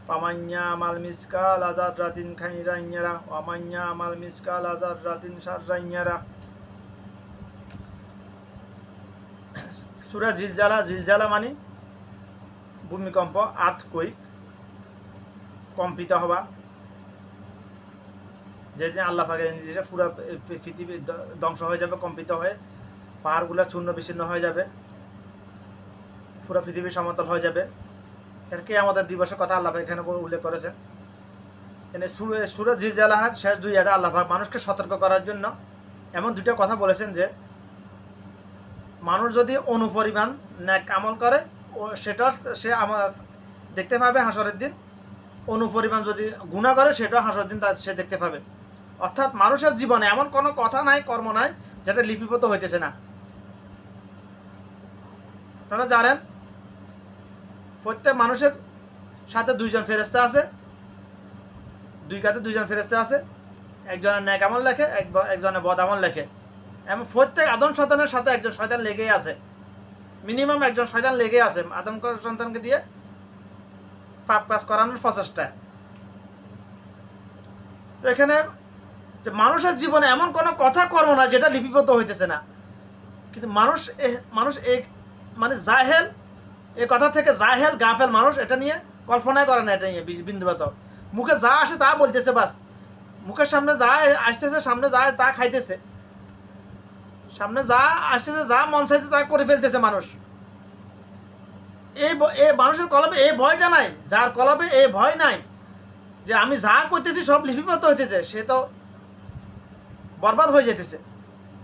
পামান্যা মাল মিসকাল আজাদ রাতিন খাইরাইয়ারা ওয়ামান্যা মাল মিসকাল আজাদ রাতিন সাররাইয়ারা। সূরা জিলজালা, জিলজালা মানে ভূমিকম্প, আর্থকুইক, কম্পিত হওয়া। যেদিন আল্লাহ পাকের নির্দেশে পুরো পৃথিবী ধ্বংস হয়ে যাবে, কম্পিত হয়ে পাহাড়গুলো চূর্ণ বিচ্ছিন্ন হয়ে যাবে, পুরো পৃথিবী সমতল হয়ে যাবে। কে আমাদের দিবসের কথা আল্লাহ এখানে উল্লেখ করেছেন। এখানে সূরা জিলজালাহার শেষ দুই আয়াতে আল্লাহ মানুষকে সতর্ক করার জন্য এমন দুটো কথা বলেছেন যে মানুষ যদি অনুপরিমাণ ন্যাক আমল করে ও সেটা সে আমার দেখতে পাবে হাসরের দিন, অনুপরিমাণ যদি গুনাহ করে সেটাও হাসরের দিন সে দেখতে পাবে। অর্থাৎ মানুষের জীবনে এমন কোনো কথা নাই, কর্ম নাই যেটা লিপিবদ্ধ হইতেছে না। আপনারা জানেন প্রত্যেক মানুষের সাথে দুইজন ফেরেশতা আছে, দুই কাঁধে দুইজন ফেরেশতা আছে, একজনের ন্যাক আমল লেখে, একজনের বদ আমল লেখে। এবং প্রত্যেক আদম সন্তানের সাথে একজন শয়তান লেগেই আছে, মিনিমাম একজন শয়তান লেগেই আছে আদম সন্তানকে দিয়ে পাপ কাজ করানোর প্রচেষ্টায়। তো এখানে যে মানুষের জীবনে এমন কোনো কথা কর্ম না যেটা লিপিবদ্ধ হইতেছে না, কিন্তু মানুষ এই মানে জাহেল, এই কথা থেকে জাহেল গাফেল মানুষ এটা নিয়ে কল্পনাই করে না, এটা নিয়ে বিন্দুমাত্র। মুখে যা আসে তা বলতেছে, বাস মুখের সামনে যা আসতেছে, সামনে যা তা খাইতেছে, সামনে যা আসতেছে, যা মন চাইতে তা করে ফেলতেছে মানুষ। এই মানুষের কলবে এই ভয়টা নাই, যার কলবে এই ভয় নাই যে আমি যা করতেছি সব লিপিবদ্ধ হইতেছে, সে তো বরবাদ হয়ে যেতেছে,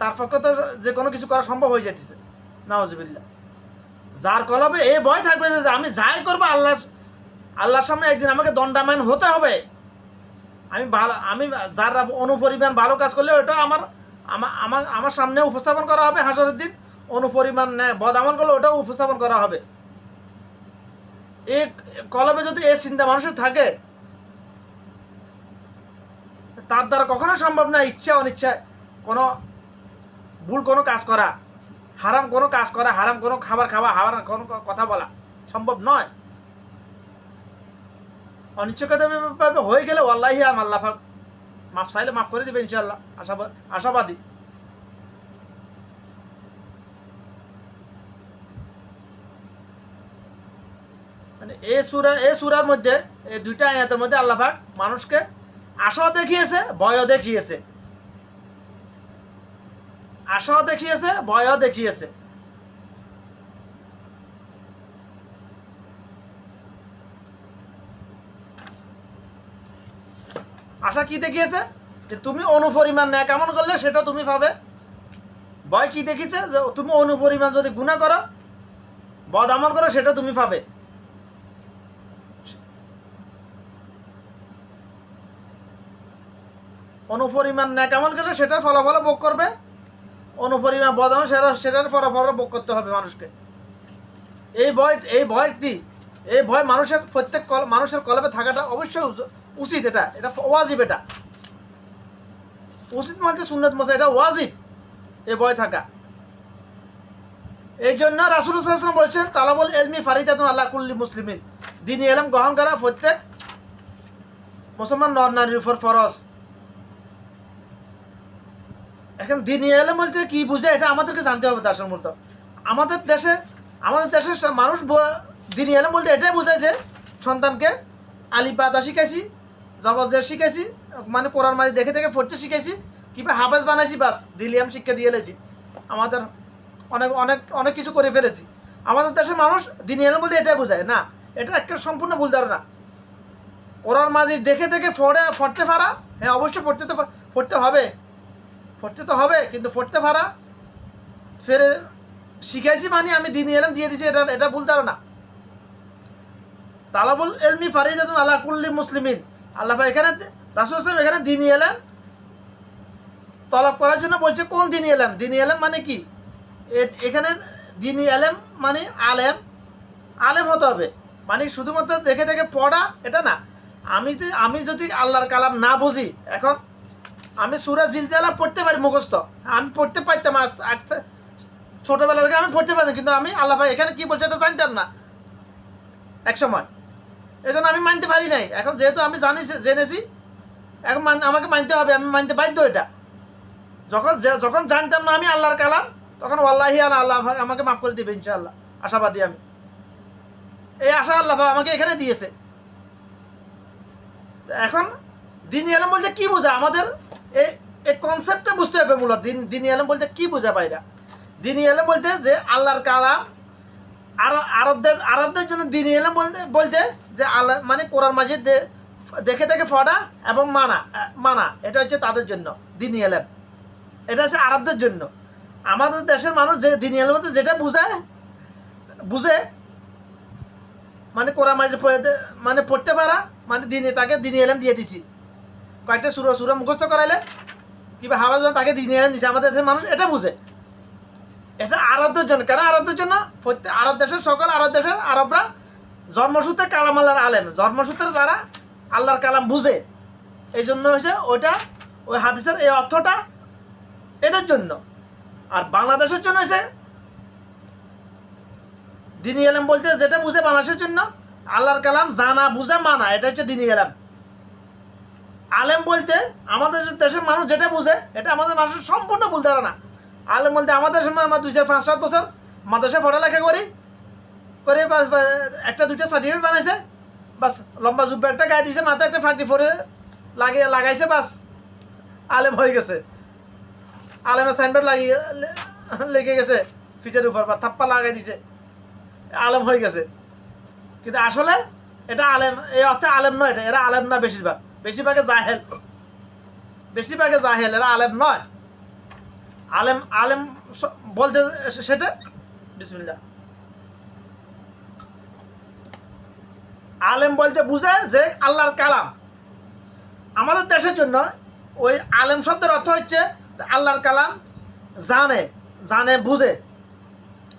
তার পক্ষে তো যে কোনো কিছু করা সম্ভব হয়ে যেতেছে, নাউজুবিল্লাহ। যার কলবে এই ভয় থাকবে যে আমি যাই করবো আল্লাহর সামনে একদিন আমাকে দণ্ডায়মান হতে হবে, আমি যার অনুপরিমাণ ভালো কাজ করলে ওটা আমার সামনে উপস্থাপন করা হবে হাসরের দিন, অনুপরিমাণ বদ আমল করলে ওটাও উপস্থাপন করা হবে। এই কলবে যদি এই চিন্তা মানুষের থাকে, তার দ্বারা কখনো সম্ভব না ইচ্ছা অনিচ্ছায় কোনো ভুল কোনো কাজ করা, হারাম কোনো কাজ করা, হারাম কোনো খাবার খাওয়া, হারাম কোনো কথা বলা সম্ভব নয়। অনিচ্ছাকৃতভাবে হয়ে গেলে ওয়াল্লাহি আল্লাহ মাফ চাইলে মাফ করে দেবে ইনশাআল্লাহ, আশাবাদী। মানে এই সূরার মধ্যে এই দুইটা আয়াতের মধ্যে আল্লাহ পাক মানুষকে আশাও দেখিয়েছে, ভয়ও দেখিয়েছে, আশাও দেখিয়েছে, ভয়ও দেখিয়েছে। আশা কি দেখিয়েছে? যে তুমি অনুপরিমাণ ন্যাক আমল করলে সেটা তুমি পাবে। ভয় কি দেখিয়েছে? যে তুমি অনুপরিমাণ যদি গুনাহ করো, বদ আমল করো, সেটা তুমি পাবে। অনুপরিমাণ ন্যাক আমল করলে সেটার ফলাফল ভোগ করবে, অনুপরিমাণ বদ আমল সেটার ফলাফল ভোগ করতে হবে মানুষকে। এই ভয় মানুষের প্রত্যেক মানুষের কলবে থাকাটা অবশ্যই উচিত, এটা ওয়াজিব, এটা উচিত মানে সুন্নাত মশা, এটা ওয়াজিব এই ভয় থাকা। এই জন্য রাসূল সাল্লাল্লাহু আলাইহি ওয়াসাল্লাম বলেছেন তালাবুল ইলমি ফারিদাতুন আলা কুল্লি মুসলিমিন, দ্বীনি ইলম গ্রহণ করা প্রত্যেক মুসলমান নর নারীর উপর ফরজ। এখন দ্বীনি ইলম বলতে কি বুঝে এটা আমাদেরকে জানতে হবে। দর্শক মূলত আমাদের দেশের মানুষ দ্বীনি ইলম বলতে এটাই বোঝায় যে সন্তানকে আলিপাতা শিখাইছি, জবরজের শিখাইছি, মানে কোরআন মাঝে দেখে দেখে পড়তে শিখাইছি, কিংবা হাফেজ বানাইছি, বাস দিলিয়াম শিক্ষা দিয়ে এলেছি, আমাদের অনেক অনেক অনেক কিছু করে ফেলেছি। আমাদের দেশের মানুষ দ্বীনি ইলম বলতে এটাই বোঝায় না, এটা একটা সম্পূর্ণ ভুল ধারণা। কোরআন মাঝে দেখে দেখে পড়তে পারা, হ্যাঁ অবশ্যই পড়তে তো হবে, কিন্তু পড়তে পারা ফেরে শিখাইছি মানে আমি দ্বীনি ইলম দিয়ে দিছি, এটা ভুল ধারণা। তালাবুল ইলমি ফারিদাতুন আলা কুল্লি মুসলিমিন, আল্লাহ এখানে রাসূল সাহেব এখানে দ্বীনি ইলম তলব করার জন্য বলছে। কোন দ্বীনি ইলম? দ্বীনি ইলম মানে কি? এখানে দ্বীনি ইলম মানে আলেম হতে হবে, মানে শুধুমাত্র দেখে দেখে পড়া এটা না। আমি যদি আল্লাহর কালাম না বুঝি, এখন আমি সূরা জিলজালা পড়তে পারি মুখস্থ, আমি পড়তে পারতাম ছোটবেলা থেকে আমি পড়তে পারতাম, কিন্তু আমি আল্লাহ ভাই এখানে কি বলছে এটা জানতাম না এক সময়। এই জন্য আমি মানতে পারি নাই। এখন যেহেতু আমি জেনেছি, এখন আমাকে মানতে হবে, আমি মানতে বাধ্য। এটা যখন জানতাম না আমি আল্লাহর কালাম, তখন ওয়াল্লাহি আল্লাহ আমাকে মাফ করে দিবে ইনশাআল্লাহ, আশাবাদী আমি। এই আশা আল্লাহ আমাকে এখানে দিয়েছে। এখন দিনী এলেম বলতে কি বোঝায়, আমাদের এই কনসেপ্টটা বুঝতে হবে। মূলত দিনী এলেম বলতে কি বোঝায় ভাইরা? দিনী এলেম বলতে যে আল্লাহর কালাম, আরবদের জন্য দিনী এলেম বলতে যে আল্লাহ মানে কোরআন মাজিদ দেখে দেখে পড়া এবং মানা, এটা হচ্ছে তাদের জন্য দিনী এলেম। এটা হচ্ছে আরবদের জন্য। আমাদের দেশের মানুষ যে দিনী এলেম বলতে যেটা বুঝে মানে কোরআন মাজিদ মানে পড়তে পারা, মানে তাকে দিনী এলেম দিয়ে দিছি। কয়েকটা সুরা মুখস্থ করাইলে কিংবা হাওয়াজ তাকে দিনী এলেম দিছে। আমাদের দেশের মানুষ এটা বুঝে। এটা আরবদের জন্য। কেন আরবদের জন্য? আরব দেশের সকল আরবরা জন্মসূত্রে কালাম আল্লাহর আলেম, জন্মসূত্রে তারা আল্লাহর কালাম বুঝে। এই জন্য হয়েছে ওই হাদিসের এই অর্থটা এদের জন্য। আর বাংলাদেশের জন্য হয়েছে দিনী এলেম বলতে যেটা বুঝে বাংলাদেশের জন্য আল্লাহর কালাম জানা বুঝা মানা, এটা হচ্ছে দিনী এলেম। আলেম বলতে আমাদের দেশের মানুষ যেটা বুঝে, এটা আমাদের মানুষের সম্পূর্ণ ভুল ধারণা। আলেম বলতে আমাদের সময় আমরা 2-5-7 বছর মাদ্রাসায় পড়ালেখা করে বাস একটা দুইটা সার্টিফিকেট বানাইছে, বাস লম্বা জুব্বা একটা গায়ে দিয়েছে, মাথায় একটা ফাঁকি পরে লাগাইছে, বাস আলেম হয়ে গেছে। আলেমের সাইনবোর্ড লেগে গেছে ফিটের উপর, বা থাপ্পা লাগাই দিছে, আলেম হয়ে গেছে। কিন্তু আসলে এটা আলেম এই অর্থে আলেম নয়। এরা আলেম না, বেশিরভাগে জাহেল, এরা আলেম নয়। আলেম বলতে সেটা বিসমিল্লাহ, আলেম বলতে বুঝে যে আল্লাহর কালাম। আমাদের দেশের জন্য ওই আলেম শব্দের অর্থ হচ্ছে আল্লাহর কালাম জানে বুঝে।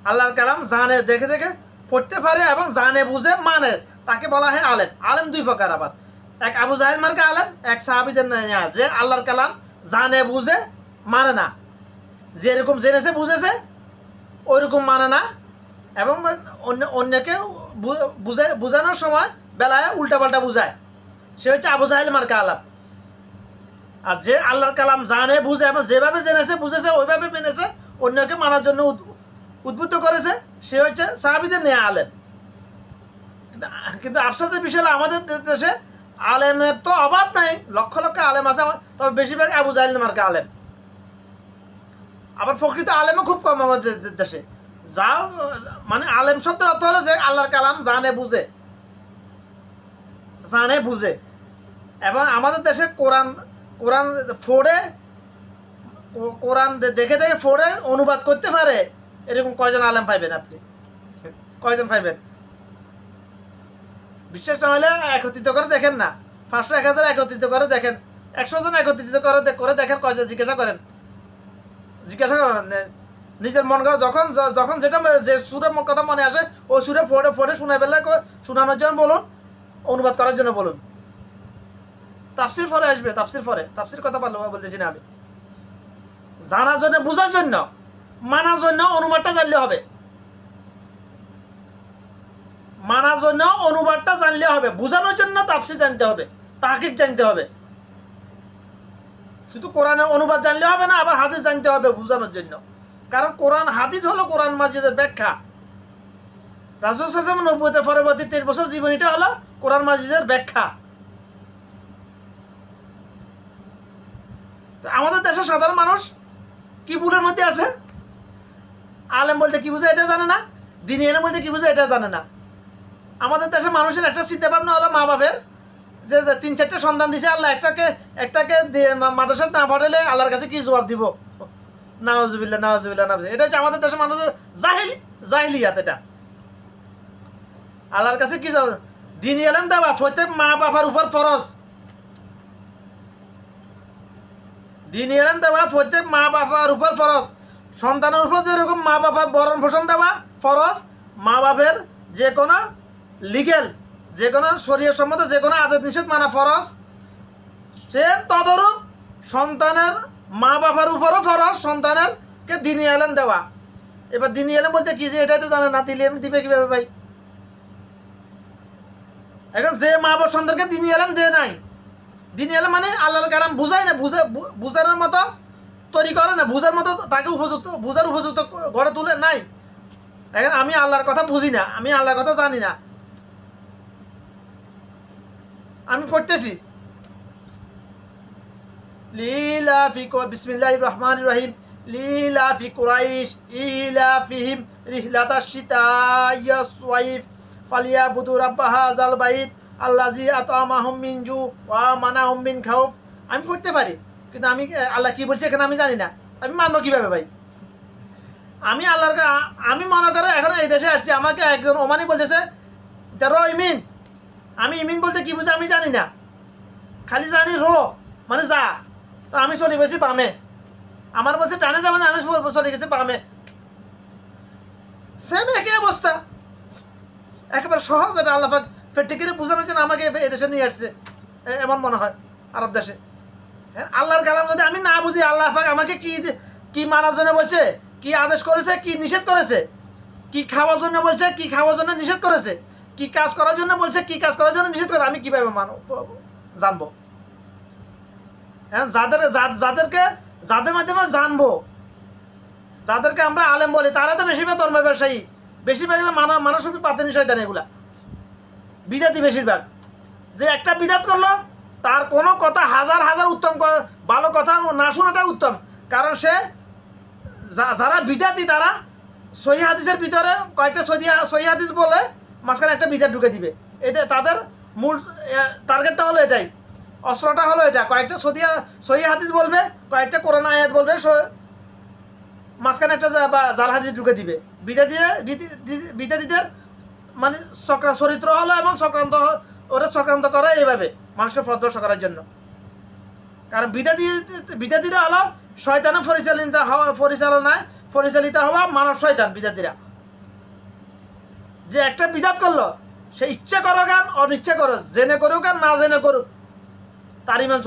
আল্লাহর কালাম জানে দেখে দেখে পড়তে পারে এবং জানে বুঝে মানে, তাকে বলা হয় আলেম। আলেম দুই প্রকার আবার, এক আবু জাহেল মার্কা আলেম, এক সাহাবীদের যে আল্লাহর কালাম জানে বুঝে মানে না, যেরকম জেনেছে বুঝেছে ওইরকম মানে না, এবং অন্যকে বুঝানোর সময় বেলায় উল্টাপাল্টা বুঝায়, সে হচ্ছে আবু জাহেল মার্কা আলেম। আর যে আল্লাহর কালাম জানে বুঝে এবং যেভাবে জেনেছে বুঝেছে ওইভাবে মেনেছে, অন্যকে মানার জন্য উদ্বুদ্ধ করেছে, সে হচ্ছে সাহাবীদের নেয়া আলেম। কিন্তু আফসোসের বিষয় আমাদের দেশে আলেমের তো অভাব নাই, লক্ষ লক্ষ আলেম আছে, তবে বেশিরভাগ আবু জাহেল মার্কা আলেম। আবার প্রকৃত আলেমও খুব কম আমাদের দেশে। মানে আলেম শব্দের অর্থ হলো যে আল্লাহর কালাম জানে বুঝে। এবং আমাদের দেশে কোরআন দেখে দেখে ফোড়ে অনুবাদ করতে পারে, এরকম কয়জন আলেম পাইবেন আপনি? কয়জন পাইবেন? বিশ্বাস না হলে একত্রিত করে দেখেন না, 500-1000 একত্রিত করে দেখেন, 100 জন একত্রিত করে দেখেন, কয়জন জিজ্ঞাসা করেন নিজের মন গড়া যখন যেটা যে সুরের কথা মনে আসে ওই সুরে ফোড়ে শোনা বেলা শোনানোর জন্য বলুন, অনুবাদ করার জন্য বলুন। তাফসির পরে আসবে, তাফসির কথা বলতেছি না আমি। জানার জন্য, বুঝার জন্য, মানার জন্য অনুবাদটা জানলে হবে। মানার জন্য অনুবাদটা জানলে হবে, বুঝানোর জন্য তাফসির জানতে হবে, তাহকিক জানতে হবে। শুধু কোরআনের অনুবাদ জানলে হবে না, আবার হাদিস জানতে হবে বুঝানোর জন্য। কারণ কোরআন হাদিস হলো কোরআন মাজিদের ব্যাখ্যা। রাসূল সাল্লাল্লাহু আলাইহি ওয়াসাল্লাম নবুয়তের পরবর্তী 13 বছর জীবনীটা হলো কোরআন মাজিদের ব্যাখ্যা। আমাদের দেশের সাধারণ মানুষ কি ভুলের মধ্যে আছে? আলেম বলতে কি বুঝে এটা জানে না, দিনী এলেম বলতে কি বুঝে এটা জানে না। আমাদের দেশের মানুষের একটা চিন্তা ভাবনা হলো মা বাপের যে 3-4টা সন্তান দিছে আল্লাহ, একটাকে মাদ্রাসায় না পড়ালে আল্লাহর কাছে কি জবাব দিব? নাউজুবিল্লাহ। এটা হচ্ছে আমাদের দেশের মানুষের জাহিলিয়াত। এটা আল্লাহর কাছে কি জবাব? দিনী এলেম দেওয়া প্রত্যেক মা বাবার উপর ফরজ। দিনী এলেম দেওয়া প্রত্যেক মা বাবার উপর ফরজ। সন্তানের উপর যেরকম মা বাবার ভরণ পোষণ দেওয়া ফরজ, মা বাপের যে কোনো লিগেল, যে কোনো শরীয়ত সম্মত যে কোনো আদেশ নিষেধ মানা ফরজ, সে তদরূপ সন্তানের মা বাবার উপরও ফরজ সন্তানেরকে দিনী এলেম দেওয়া। এবার দিনী এলেম বলতে কি যে এটাই তো জানে না, দিনী এলেম দিবে কিভাবে ভাই? এখন যে মা বাবার সন্তানকে দিনই এলাম দেয় নাই, দিনই এলাম মানে আল্লাহর কালাম বুঝায় না, বুঝানোর মতো তৈরি করে না, বুঝার মতো তাকে বুঝার উপযুক্ত ঘরে তুলে নাই। এখন আমি আল্লাহর কথা বুঝি না, আমি আল্লাহর কথা জানি না, আমি পড়তেছি বিসমিল্লাহির রহমানির রহিম লিলাফি কুরাইশ ইলাফিহিম রিহলাতাশ শিতাইয়া ওয়াইফ ফালিয়াবুদু রাব্ব হাযাল বাইত আল্লাযী আত'আমাহুম মিন জু ওয়া আমানাহুম মিন খাউফ। আমি পড়তে পারি, কিন্তু আমি আল্লাহ কি বলছে এখানে আমি জানি না, আমি মানবো কিভাবে ভাই? আমি আল্লাহর আমি মনে করে এখন এই দেশে আসছি, আমাকে একজন ওমানি বলতেছে র ইমিন, আমি ইমিন বলতে কি বুঝে আমি জানি না, খালি জানি র মানে যা। তো আমি চলে গেছি বামে, আমার বলছে টানে যাবে না, আমি চলে গেছি বামে। সেম একই অবস্থা, একেবারে সহজ। এটা আল্লাহ পাক ফেটিকে বোঝানোর জন্য আমাকে এই দেশে নিয়ে আসছে, এমন মনে হয় আরব দেশে। আল্লাহর কালাম যদি আমি না বুঝি, আল্লাহ পাক আমাকে কি কি মানার জন্য বলছে, কি আদেশ করেছে, কি নিষেধ করেছে, কি খাওয়ার জন্য বলছে, কি খাওয়ার জন্য নিষেধ করেছে, কি কাজ করার জন্য বলছে, কি কাজ করার জন্য নিষেধ করে, আমি কিভাবে জানবো? হ্যাঁ, যাদের মাধ্যমে জানবো, যাদেরকে আমরা আলেম বলি, তারা তো বেশিরভাগ ধর্মের ব্যবসায়ী, বেশিরভাগ মানসিক পাতেনি শয়তান, এগুলা বিদাতি বেশিরভাগ। যে একটা বিদাত করলো, তার কোনো কথা হাজার হাজার উত্তম ভালো কথা না শোনাটাই উত্তম। কারণ সে যারা বিদাতি, তারা সহিহ হাদিসের ভিতরে কয়েকটা সহিহ হাদিস বলে মাঝখানে একটা বিদাত ঢুকে দিবে। এতে তাদের মূল টার্গেটটা হলো এটাই, অস্ত্রটা হলো এটা, কয়েকটা সহিহ হাদিস বলবে, কয়েকটা কোরআন আয়াত বলবে, মাঝখানে একটা জাল হাদিস ঢুকে দিবে। বিদাতিদের মানে চরিত্র হলো এবং চক্রান্ত করে এইভাবে মানুষকে প্রদর্শন করার জন্য। কারণ বিদাতিরা হলো শয়তানের পরিচালিত হওয়া মানব শয়তান। বিদাতিরা যে একটা বিদাত করলো, সে ইচ্ছা করো গান অনিচ্ছা করো, জেনে করুক গান না জেনে করুক, তার ইমান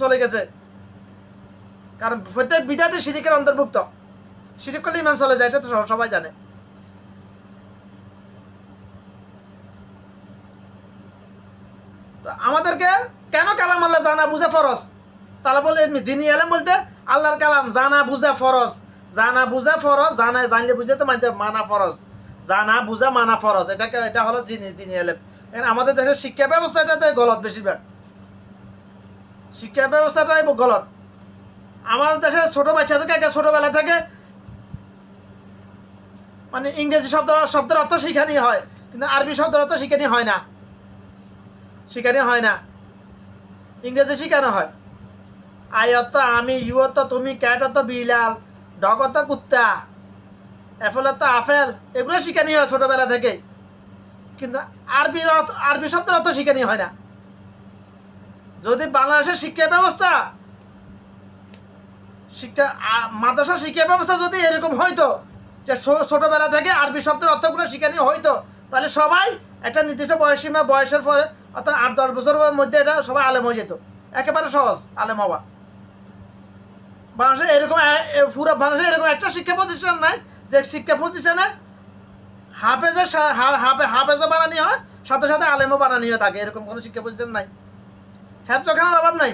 চলে গেছে। কারণ প্রত্যেক বিদাতি শিরিকের অন্তর্ভুক্ত, শিরিক করলে ইমান চলে যায়, এটা তো সবাই জানে। তো আমাদেরকে কেন কালাম আল্লাহ জানা বুঝা ফরজ? তাহলে বলে দিনী আলেম বলতে আল্লাহর কালাম জানা বুঝা ফরজ, জানা বুঝা ফরজ, জানলে বুঝে তো মানা ফরজ, জানা বুঝা মানা ফরজ, এটা হলো দিনী আলেম। আমাদের দেশের শিক্ষা ব্যবস্থাটাতে গলত, বেশিরভাগ শিক্ষা ব্যবস্থাটাই গলত। আমাদের দেশে ছোট বাচ্চাদেরকে ছোটবেলা থেকে মানে ইংরেজি শব্দের অর্থ শিখানি হয়, কিন্তু আরবি শব্দের অর্থ শিখানি হয় না, ইংরেজি শিখানো হয়। আয়ত আমি, ইউত তুমি, ক্যাট বিলাল, ডগত কুত্তা, অ্যাপেলত আপেল, এগুলো শিখানি হয় ছোটবেলা থেকে, কিন্তু আরবি শব্দের অর্থ শিখানি হয় না। যদি বাংলাদেশের শিক্ষা মাদ্রাসা শিক্ষা ব্যবস্থা যদি এরকম হইতো যে ছোটবেলা থেকে আরবি শব্দের অর্থগুলো শিখানি হইতো, তাহলে সবাই একটা নির্দিষ্ট বয়সের পরে, অর্থাৎ 8-10 বছরের মধ্যে এটা সবাই আলেম হয়ে যেত। একেবারে সহজ আলেম হওয়া। বাংলাদেশে এরকম একটা শিক্ষা প্রতিষ্ঠান নাই যে শিক্ষা প্রতিষ্ঠানে হাফেজও বানানি হয়, সাথে সাথে আলেমও বানানি হয় তাকে, এরকম কোনো শিক্ষা প্রতিষ্ঠান নাই। হেফজখানার অভাব নাই।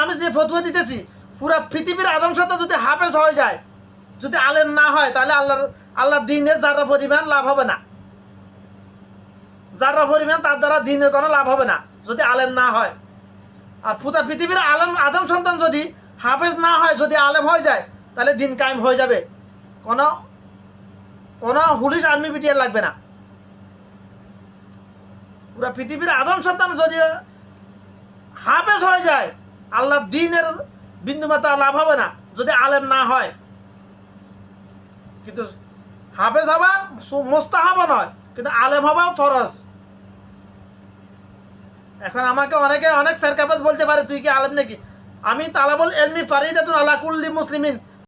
আমি যে ফতোয়া দিতেছি, পুরা পৃথিবীর আদম সত্তা যদি হাফেজ হয়ে যায়, যদি আলেম না হয়, তাহলে আল্লাহর দিনের যারা পরিমাণ লাভ হবে না, যারা পরিমাণ তার দ্বারা দিনের কোনো লাভ হবে না যদি আলেম না হয়। আর পুরা পৃথিবীর আদম সন্তান যদি হাফেজ না হয়, যদি আলেম হয়ে যায়, তাহলে দিন কায়েম হয়ে যাবে, কোনো পুলিশ আর্মি বিটিআর লাগবে না। পুরা পৃথিবীর আদম সন্তান যদি হাফেজ হয়ে যায়, আল্লাহ দিনের বিন্দুমাত্র লাভ হবে না যদি আলেম না হয়। কিন্তু হাফেজ হবা মুস্তাহাব নয়, কিন্তু আলেম হবা ফরজ। এখন আমাকে অনেক ফেরকাবাজ বলতে পারে, তুই কি আলেম নাকি? আমি তালাবুল ইলমি ফারিদাতুন আলা কুল্লি মুসলিমিন